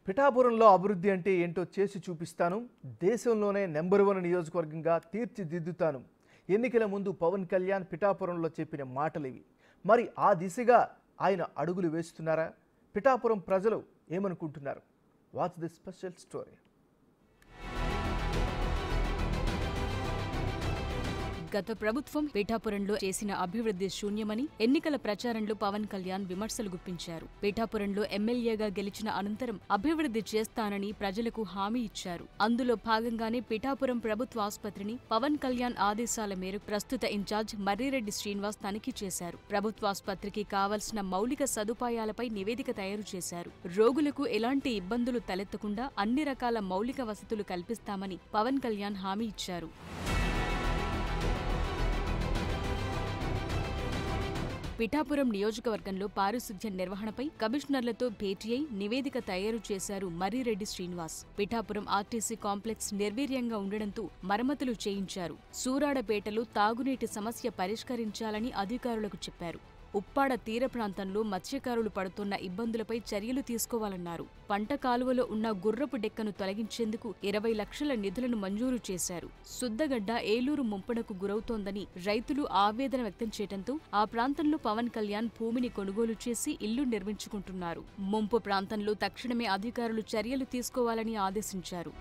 పిఠాపురంలో అభివృద్ధి అంటే ఏంటో చేసి చూపిస్తాను, దేశంలోనే నెంబర్ 1 నియోజకవర్గంగా తీర్చిదిద్దుతాను. ఎన్నికల ముందు పవన్ కళ్యాణ్ పిఠాపురంలో చెప్పిన మాటలివి. మరి ఆ దిశగా ఆయన అడుగులు వేస్తున్నారా? పిఠాపురం ప్రజలు ఏమనుకుంటున్నారు? Watch the special story. గత ప్రభుత్వం పిఠాపురంలో చేసిన అభివృద్ధి శూన్యమని ఎన్నికల ప్రచారంలో పవన్ కళ్యాణ్ విమర్శలు గుప్పించారు. పిఠాపురంలో ఎమ్మెల్యేగా గెలిచిన అనంతరం అభివృద్ధి చేస్తానని ప్రజలకు హామీ ఇచ్చారు. అందులో భాగంగానే పిఠాపురం ప్రభుత్వ ఆసుపత్రిని పవన్ కళ్యాణ్ ఆదేశాల మేరకు ప్రస్తుత ఇన్ఛార్జ్ మర్రిరెడ్డి శ్రీనివాస్ తనిఖీ చేశారు. ప్రభుత్వ ఆసుపత్రికి కావలసిన మౌలిక సదుపాయాలపై నివేదిక తయారు చేశారు. రోగులకు ఎలాంటి ఇబ్బందులు తలెత్తకుండా అన్ని రకాల మౌలిక వసతులు కల్పిస్తామని పవన్ కళ్యాణ్ హామీ ఇచ్చారు. పిఠాపురం నియోజకవర్గంలో పారిశుధ్య నిర్వహణపై కమిషనర్లతో భేటీ అయి నివేదిక తయారు చేశారు మర్రిరెడ్డి శ్రీనివాస్. పిఠాపురం ఆర్టీసీ కాంప్లెక్స్ నిర్వీర్యంగా ఉండడంతో మరమ్మతులు చేయించారు. సూరాడపేటలో తాగునీటి సమస్య పరిష్కరించాలని అధికారులకు చెప్పారు. ఉప్పాడ తీర ప్రాంతంలో మత్స్యకారులు పడుతున్న ఇబ్బందులపై చర్యలు తీసుకోవాలన్నారు. పంట కాలువలో ఉన్న గుర్రపు డెక్కను తొలగించేందుకు 20 లక్షల నిధులను మంజూరు చేశారు. సుద్దగడ్డ ఏలూరు ముంపునకు గురవుతోందని రైతులు ఆవేదన వ్యక్తం చేయడంతో ఆ ప్రాంతంలో పవన్ కళ్యాణ్ భూమిని కొనుగోలు చేసి ఇల్లు నిర్మించుకుంటున్నారు. ముంపు ప్రాంతంలో తక్షణమే అధికారులు చర్యలు తీసుకోవాలని ఆదేశించారు.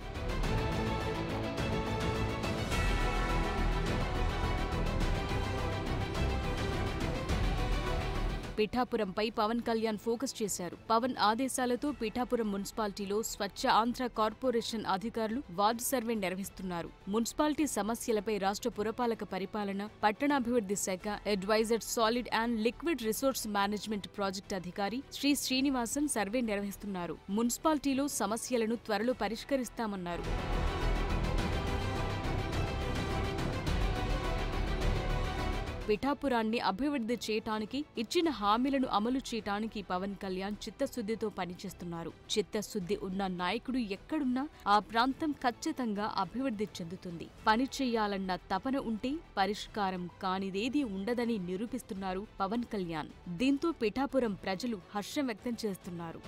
పిఠాపురంపై పవన్ కళ్యాణ్ ఫోకస్ చేశారు. పవన్ ఆదేశాలతో పిఠాపురం మున్సిపాలిటీలో స్వచ్ఛ ఆంధ్ర కార్పొరేషన్ అధికారులు వార్డు సర్వే నిర్వహిస్తున్నారు. మున్సిపాలిటీ సమస్యలపై రాష్ట్ర పురపాలక పరిపాలన, పట్టణాభివృద్ధి శాఖ adviser solid and liquid resource management project అధికారి శ్రీ శ్రీనివాసన్ సర్వే నిర్వహిస్తున్నారు. మున్సిపాలిటీలో సమస్యలను త్వరలో పరిష్కరిస్తామన్నారు. పిఠాపురాన్ని అభివృద్ధి చేయటానికి ఇచ్చిన హామీలను అమలు చేయటానికి పవన్ కళ్యాణ్ చిత్తశుద్ధితో పనిచేస్తున్నారు. చిత్తశుద్ధి ఉన్న నాయకుడు ఎక్కడున్నా ఆ ప్రాంతం ఖచ్చితంగా అభివృద్ధి చెందుతుంది. పని చెయ్యాలన్న తపన ఉంటే పరిష్కారం కానిదేదీ ఉండదని నిరూపిస్తున్నారు పవన్ కళ్యాణ్. దీంతో పిఠాపురం ప్రజలు హర్షం వ్యక్తం చేస్తున్నారు.